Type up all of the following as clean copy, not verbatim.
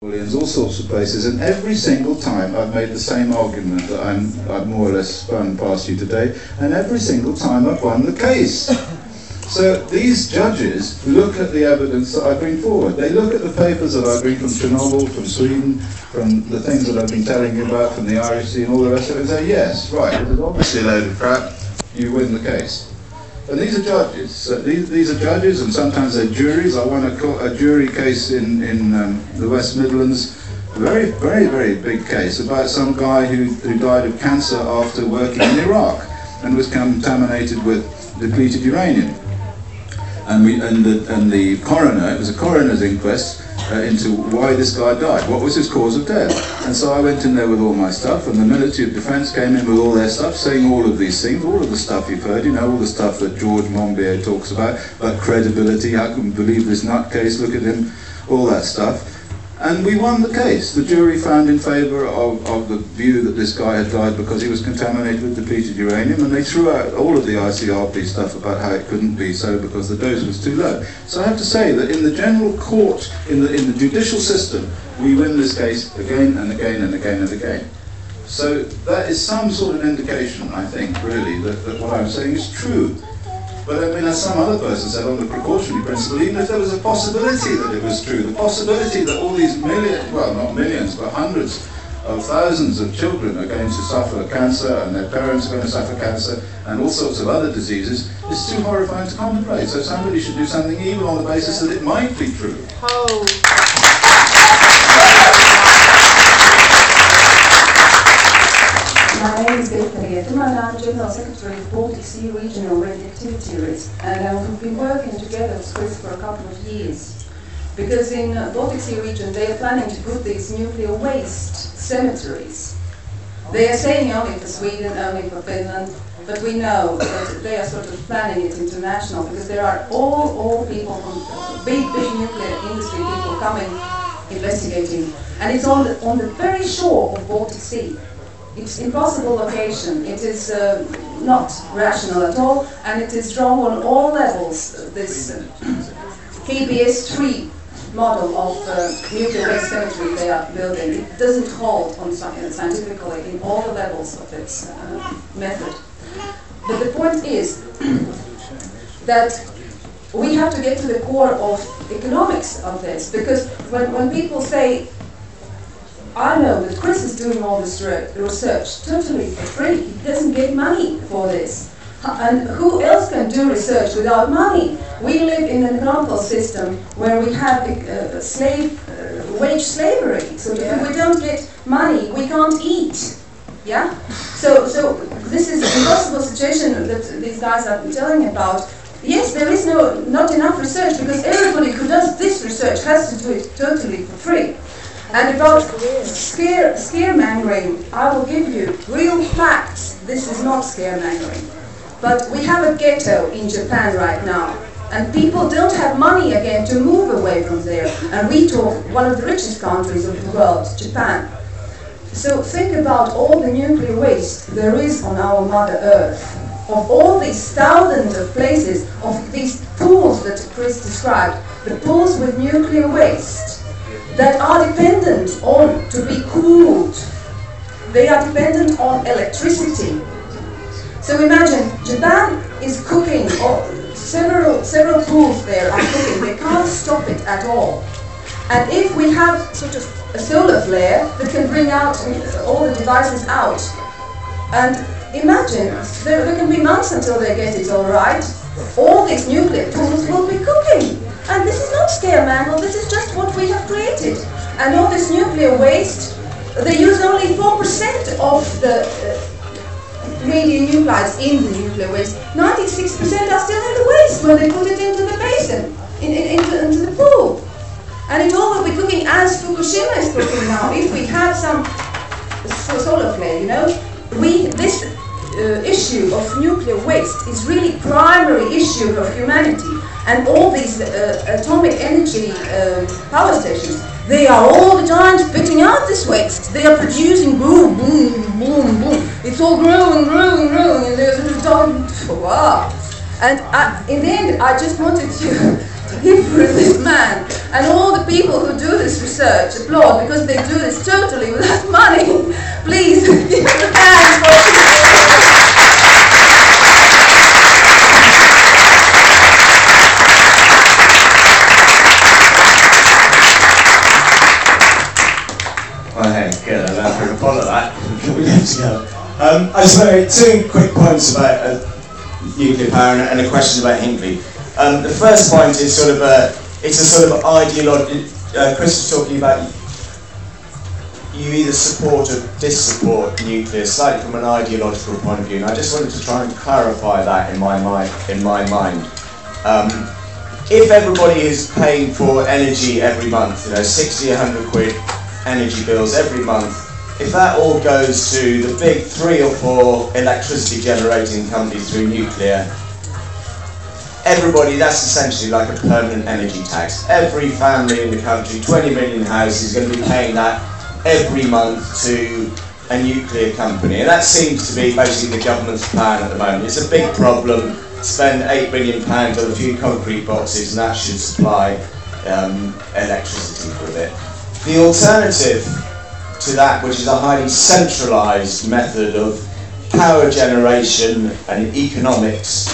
all sorts of places, and every single time I've made the same argument that I've more or less spun past you today, and every single time I've won the case. So these judges look at the evidence that I bring forward. They look at the papers that I bring from Chernobyl, from Sweden, from the things that I've been telling you about, from the Irish Sea and all the rest of it, and say, yes, right, this is obviously a load of crap, you win the case. And these are judges. So these are judges, and sometimes they're juries. I won a jury case in the West Midlands, a very, very, very big case about some guy who died of cancer after working in Iraq and was contaminated with depleted uranium. And the coroner, it was a coroner's inquest into why this guy died, what was his cause of death. And so I went in there with all my stuff, and the military of defence came in with all their stuff, saying all of these things, all of the stuff you've heard, you know, all the stuff that George Monbiot talks about credibility, how can we believe this nutcase, look at him, all that stuff. And we won the case. The jury found in favour of the view that this guy had died because he was contaminated with depleted uranium, and they threw out all of the ICRP stuff about how it couldn't be so because the dose was too low. So I have to say that in the general court, in the judicial system, we win this case again and again and again and again. So that is some sort of indication, I think, really, that what I'm saying is true. But I mean, as some other person said on the precautionary principle, even if there was a possibility that it was true, the possibility that all these millions, well not millions, but hundreds of thousands of children are going to suffer cancer and their parents are going to suffer cancer and all sorts of other diseases is too horrifying to contemplate. So somebody should do something even on the basis that it might be true. Oh. My name is Ditta Rietuma and I'm General Secretary of Baltic Sea Regional Radioactivity Risk, and we've been working together with Chris for a couple of years because in Baltic Sea region they are planning to put these nuclear waste cemeteries. They are saying only for Sweden, only for Finland, but we know that they are sort of planning it international because there are all people from big nuclear industry people coming investigating, and it's on the very shore of Baltic Sea. It's impossible location, it is not rational at all, and it is wrong on all levels, this KBS3 model of nuclear waste cemetery they are building. It doesn't hold on scientifically in all the levels of its method. But the point is that we have to get to the core of economics of this, because when people say, I know that Chris is doing all this research totally for free. He doesn't get money for this. And who else can do research without money? We live in an economical system where we have wage slavery. So if we don't get money, we can't eat. Yeah? So this is an impossible situation that these guys are telling about. Yes, there is not enough research because everybody who does this research has to do it totally for free. And about scaremongering, I will give you real facts. This is not scaremongering. But we have a ghetto in Japan right now, and people don't have money again to move away from there. And we talk one of the richest countries of the world, Japan. So think about all the nuclear waste there is on our Mother Earth, of all these thousands of places, of these pools that Chris described, the pools with nuclear waste, that are dependent on to be cooled. They are dependent on electricity. So imagine, Japan is cooking, or several pools there are cooking. They can't stop it at all. And if we have sort of a solar flare that can bring out all the devices out, and imagine, there can be months until they get it all right, all these nuclear pools will be cooking. And this is not scaremangle, this is just what we have created. And all this nuclear waste, they use only 4% of the radionuclides in the nuclear waste. 96% are still in the waste when they put it into the basin, into the pool. And it all will be cooking as Fukushima is cooking now. If we have some solar flare, you know, this issue of nuclear waste is really primary issue of humanity. And all these atomic energy power stations, they are all the time spitting out this waste. They are producing boom, boom, boom, boom. It's all growing, and there's a wow. And in the end, I just wanted to to give for this man. And all the people who do this research applaud because they do this totally without money. Please give a hand for Good, I'm going to follow that. We're good to go. I just want to make two quick points about nuclear power and a question about Hinkley. The first point is it's a sort of ideology. Chris was talking about you either support or dissupport nuclear, slightly from an ideological point of view, and I just wanted to try and clarify that in my mind. If everybody is paying for energy every month, 60, 100 quid energy bills every month, if that all goes to the big 3 or 4 electricity generating companies through nuclear, everybody, that's essentially like a permanent energy tax. Every family in the country, 20 million houses, is going to be paying that every month to a nuclear company. And that seems to be basically the government's plan at the moment. It's a big problem. Spend £8 billion on a few concrete boxes and that should supply electricity for a bit. The alternative to that, which is a highly centralised method of power generation and economics,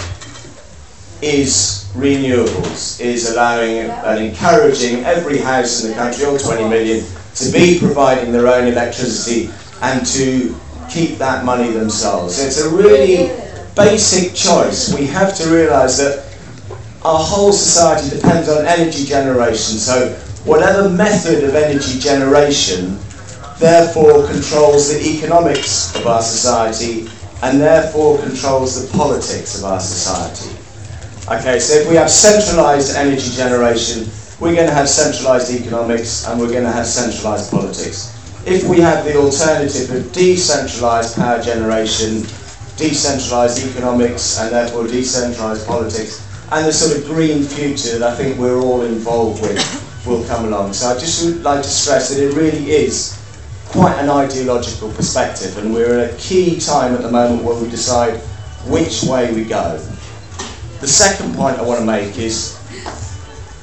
is renewables, is allowing and encouraging every house in the country, all 20 million, to be providing their own electricity and to keep that money themselves. So it's a really basic choice. We have to realise that our whole society depends on energy generation, so whatever method of energy generation therefore controls the economics of our society and therefore controls the politics of our society. Okay, so if we have centralised energy generation, we're going to have centralised economics and we're going to have centralised politics. If we have the alternative of decentralised power generation, decentralised economics and therefore decentralised politics, and the sort of green future that I think we're all involved with will come along. So I just would like to stress that it really is quite an ideological perspective, and we're at a key time at the moment where we decide which way we go. The second point I want to make is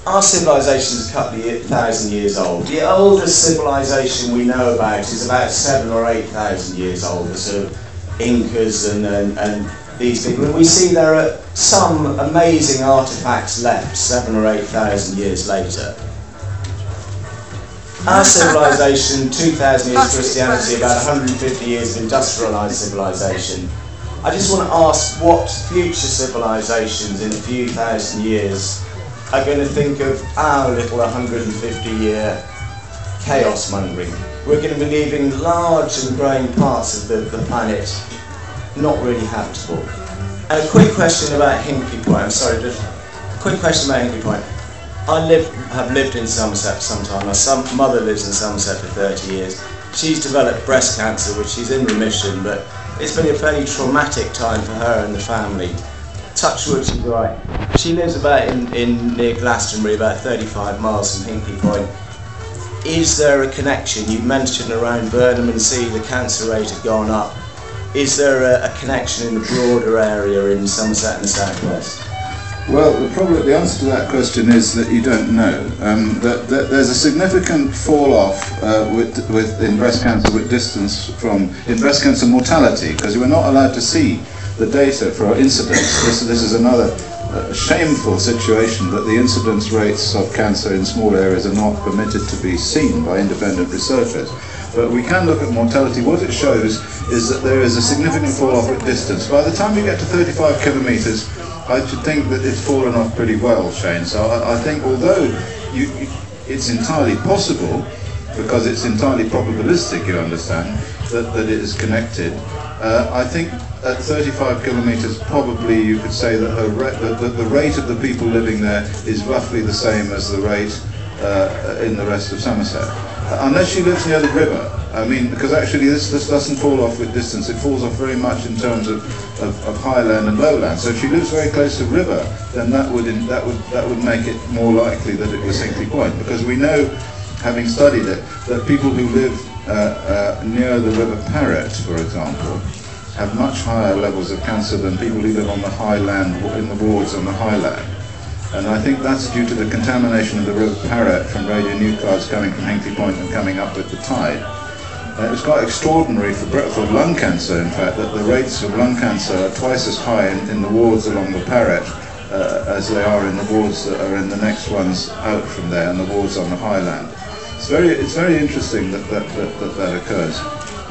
our civilization is a couple of thousand years old. The oldest civilization we know about is about 7,000 or 8,000 years old, the sort of Incas and these people. And we see there are some amazing artifacts left 7,000 or 8,000 years later. Our civilization, 2,000 years Christianity, about 150 years of industrialised civilization. I just want to ask what future civilizations in a few thousand years are going to think of our little 150-year chaos mongering. We're going to be leaving large and growing parts of the planet not really habitable. And a quick question about Hinkley Point. I'm sorry, just a quick question about Hinkley Point. I have lived in Somerset for some time. My mother lives in Somerset for 30 years. She's developed breast cancer, which she's in remission, but it's been a fairly traumatic time for her and the family. Touch wood, she's right. She lives about in near Glastonbury, about 35 miles from Hinkley Point. Is there a connection? You mentioned around Burnham and Sea the cancer rate had gone up. Is there a connection in the broader area in Somerset and the southwest? Well, the answer to that question is that you don't know. That there's a significant fall off in breast cancer with distance in breast cancer mortality, because we're not allowed to see the data for our incidence. This is another shameful situation, that the incidence rates of cancer in small areas are not permitted to be seen by independent researchers. But we can look at mortality. What it shows is that there is a significant fall off at distance. By the time you get to 35 kilometres, I should think that it's fallen off pretty well, Shane. So I think although it's entirely possible, because it's entirely probabilistic, you understand, that it is connected, I think at 35 kilometres probably you could say that the rate of the people living there is roughly the same as the rate in the rest of Somerset. Unless she lives near the river. I mean, because actually this doesn't fall off with distance, it falls off very much in terms of highland and lowland. So if she lives very close to the river, then that would make it more likely that it was Hinkley Point, because we know, having studied it, that people who live near the River Parrett, for example, have much higher levels of cancer than people who live on the highland, in the wards on the highland. And I think that's due to the contamination of the River Parrett from radionuclides coming from Hinkley Point and coming up with the tide. It was quite extraordinary for lung cancer, in fact, that the rates of lung cancer are twice as high in the wards along the Parrett as they are in the wards that are in the next ones out from there, and the wards on the highland. It's very interesting that occurs.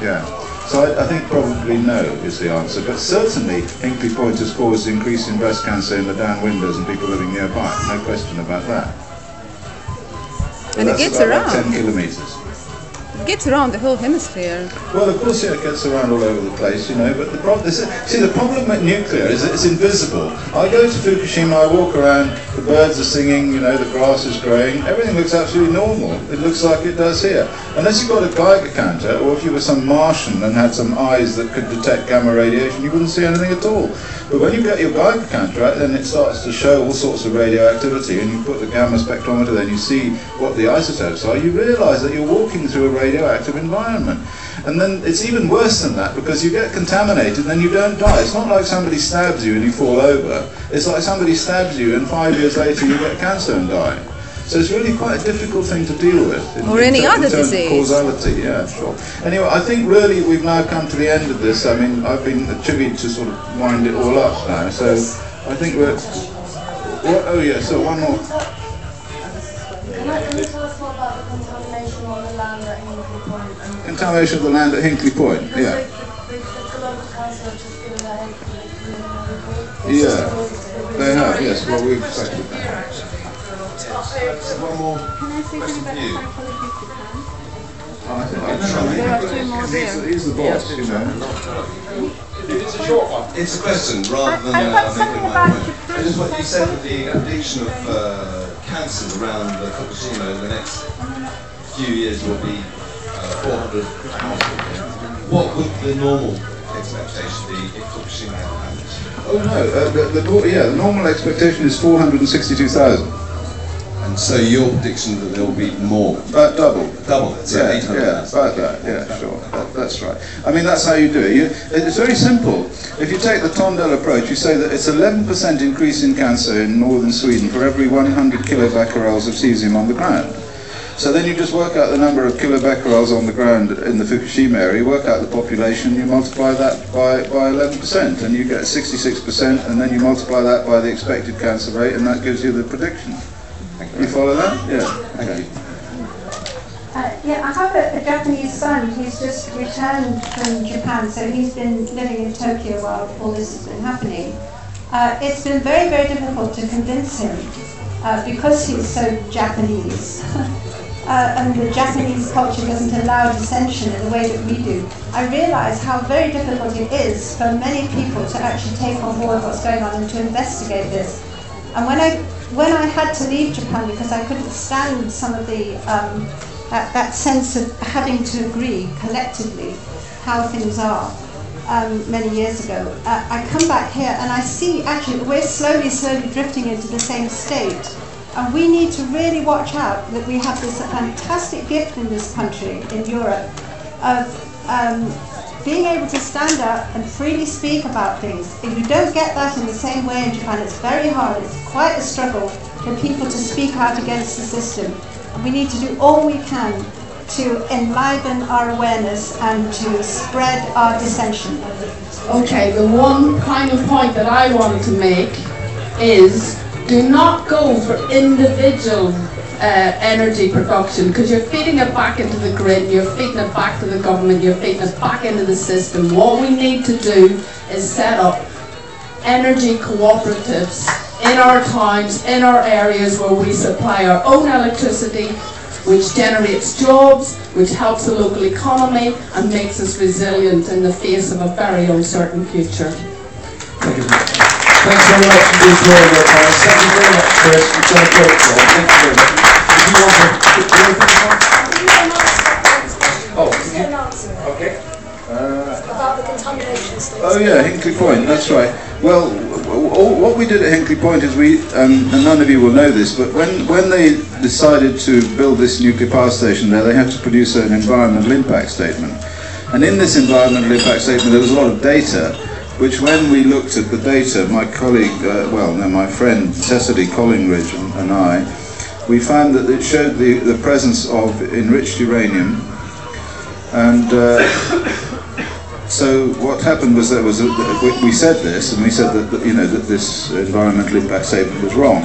Yeah. So I think probably no is the answer, but certainly Hinkley Point has caused increase in breast cancer in the downwinders and people living nearby. No question about that. And it gets around. 10 kilometres. It gets around the whole hemisphere. Well, of course, yeah, it gets around all over the place, you know, but the problem with nuclear is that it's invisible. I go to Fukushima, I walk around, the birds are singing, you know, the grass is growing, everything looks absolutely normal. It looks like it does here. Unless you've got a Geiger counter, or if you were some Martian and had some eyes that could detect gamma radiation, you wouldn't see anything at all. But when you get your Geiger counter out, then it starts to show all sorts of radioactivity, and you put the gamma spectrometer there and you see what the isotopes are, you realise that you're walking through a radioactive environment. And then it's even worse than that, because you get contaminated and then you don't die. It's not like somebody stabs you and you fall over. It's like somebody stabs you and 5 years later you get cancer and die. So it's really quite a difficult thing to deal with. Or any other disease. Causality, yeah, sure. Anyway, I think really we've now come to the end of this. I mean, I've been attributed to sort of wind it all up now. So I think we're... oh yeah, so one more. Can you tell us more about the contamination on the land at Hinkley Point? Contamination of the land at Hinkley Point, yeah. The global council have just given their head report. Yeah, they have, yes. Well, we've accepted that. One more. Can I say something about the psychology of There are two more there. He's the boss, you know. It's a short one. It's a question rather than I've got something about Japan. I just what you said that the prediction of cancers around Fukushima in the next few years will be 400,000. What would the normal expectation be if Fukushima had happened? Oh no, the normal expectation is 462,000. And so your prediction that there will be more? Double. Double, so 800,000. Yeah, about that, yeah, sure, that's right. I mean, that's how you do it. It's very simple. If you take the Tondel approach, you say that it's 11% increase in cancer in northern Sweden for every 100 kilobecquerels of cesium on the ground. So then you just work out the number of kilobecquerels on the ground in the Fukushima area, work out the population, you multiply that by 11%, and you get 66%, and then you multiply that by the expected cancer rate, and that gives you the prediction. You follow that? Yeah. Thank you. Yeah, I have a Japanese son. He's just returned from Japan, so he's been living in Tokyo while all this has been happening. It's been very, very difficult to convince him because he's so Japanese. And the Japanese culture doesn't allow dissension in the way that we do. I realise how very difficult it is for many people to actually take on board what's going on and to investigate this. And when I had to leave Japan because I couldn't stand some of the that sense of having to agree collectively how things are many years ago, I come back here and I see actually we're slowly drifting into the same state. And we need to really watch out that we have this fantastic gift in this country, in Europe, of being able to stand up and freely speak about things. If you don't get that in the same way in Japan, it's very hard. It's quite a struggle for people to speak out against the system. And we need to do all we can to enliven our awareness and to spread our dissension. Okay, the one final point that I wanted to make is do not go for individual energy production, because you're feeding it back into the grid, you're feeding it back to the government, you're feeding it back into the system. What we need to do is set up energy cooperatives in our towns, in our areas where we supply our own electricity, which generates jobs, which helps the local economy and makes us resilient in the face of a very uncertain future. Thank you. Thanks very much indeed for all your comments. Thank you very much, Chris. You've done a great job. Thank you very much. If you want to... Okay. About the contamination state. Oh yeah, Hinkley Point, that's right. Well, what we did at Hinkley Point is and none of you will know this, but when they decided to build this nuclear power station there, they had to produce an environmental impact statement. And in this environmental impact statement there was a lot of data, which when we looked at the data, my colleague, my friend Cecily Collingridge and I, we found that it showed the presence of enriched uranium, and so what happened was we said this, and we said that that this environmental impact statement was wrong.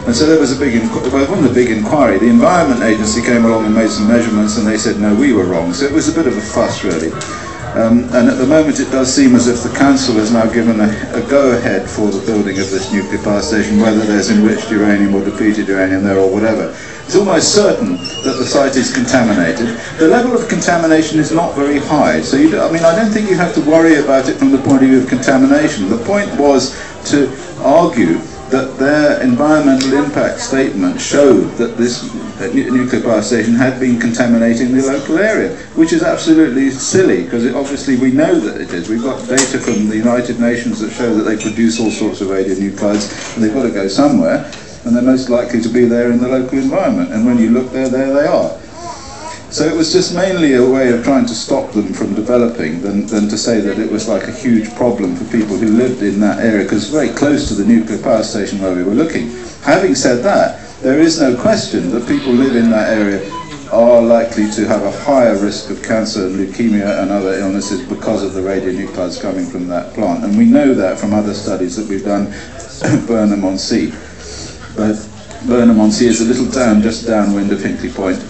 And so there was it wasn't a big inquiry. The Environment Agency came along and made some measurements, and they said, no, we were wrong. So it was a bit of a fuss, really. And at the moment it does seem as if the Council has now given a go-ahead for the building of this nuclear power station, whether there's enriched uranium or depleted uranium there or whatever. It's almost certain that the site is contaminated. The level of contamination is not very high, so I don't think you have to worry about it from the point of view of contamination. The point was to argue that their environmental impact statement showed that this nuclear power station had been contaminating the local area, which is absolutely silly, because obviously we know that it is. We've got data from the United Nations that show that they produce all sorts of radionuclides, and they've got to go somewhere, and they're most likely to be there in the local environment, and when you look there they are. So it was just mainly a way of trying to stop them from developing than to say that it was like a huge problem for people who lived in that area, because it's very close to the nuclear power station where we were looking. Having said that, there is no question that people who live in that area are likely to have a higher risk of cancer, leukemia and other illnesses because of the radionuclides coming from that plant. And we know that from other studies that we've done at Burnham-on-Sea. But Burnham-on-Sea is a little town just downwind of Hinkley Point,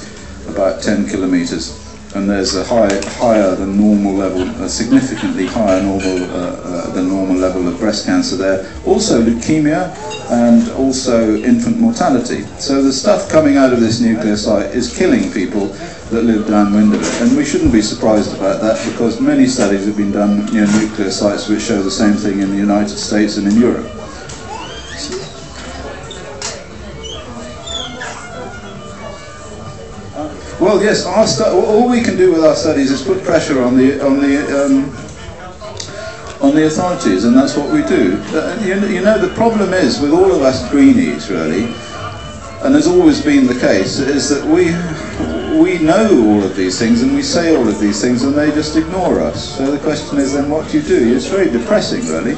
about 10 kilometres, and there's a higher than normal level, a significantly higher than normal level of breast cancer there, also leukemia and also infant mortality. So the stuff coming out of this nuclear site is killing people that live downwind of it, and we shouldn't be surprised about that, because many studies have been done near nuclear sites which show the same thing in the United States and in Europe. Well, yes. All we can do with our studies is put pressure on the authorities, and that's what we do. The problem is with all of us greenies, really, and has always been the case, is that we know all of these things and we say all of these things, and they just ignore us. So the question is then, what do you do? It's very depressing, really.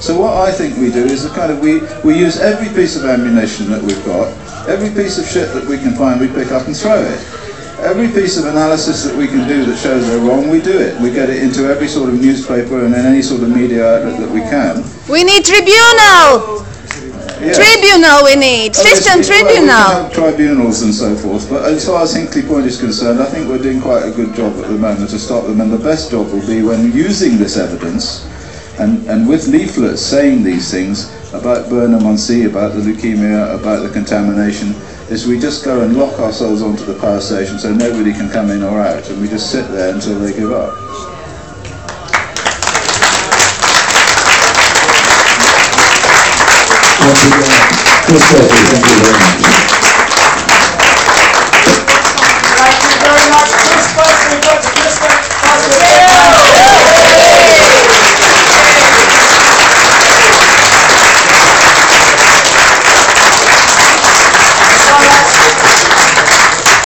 So what I think we do is we use every piece of ammunition that we've got, every piece of shit that we can find, we pick up and throw it. Every piece of analysis that we can do that shows they're wrong, we do it. We get it into every sort of newspaper and in any sort of media outlet that we can. We need tribunal! Yes. Tribunal we need! System tribunal! Well, we have tribunals and so forth, but as far as Hinkley Point is concerned, I think we're doing quite a good job at the moment to stop them, and the best job will be when using this evidence and with leaflets saying these things about Burnham-on-Sea, about the leukemia, about the contamination, is we just go and lock ourselves onto the power station so nobody can come in or out, and we just sit there until they give up. Thank you very much. This person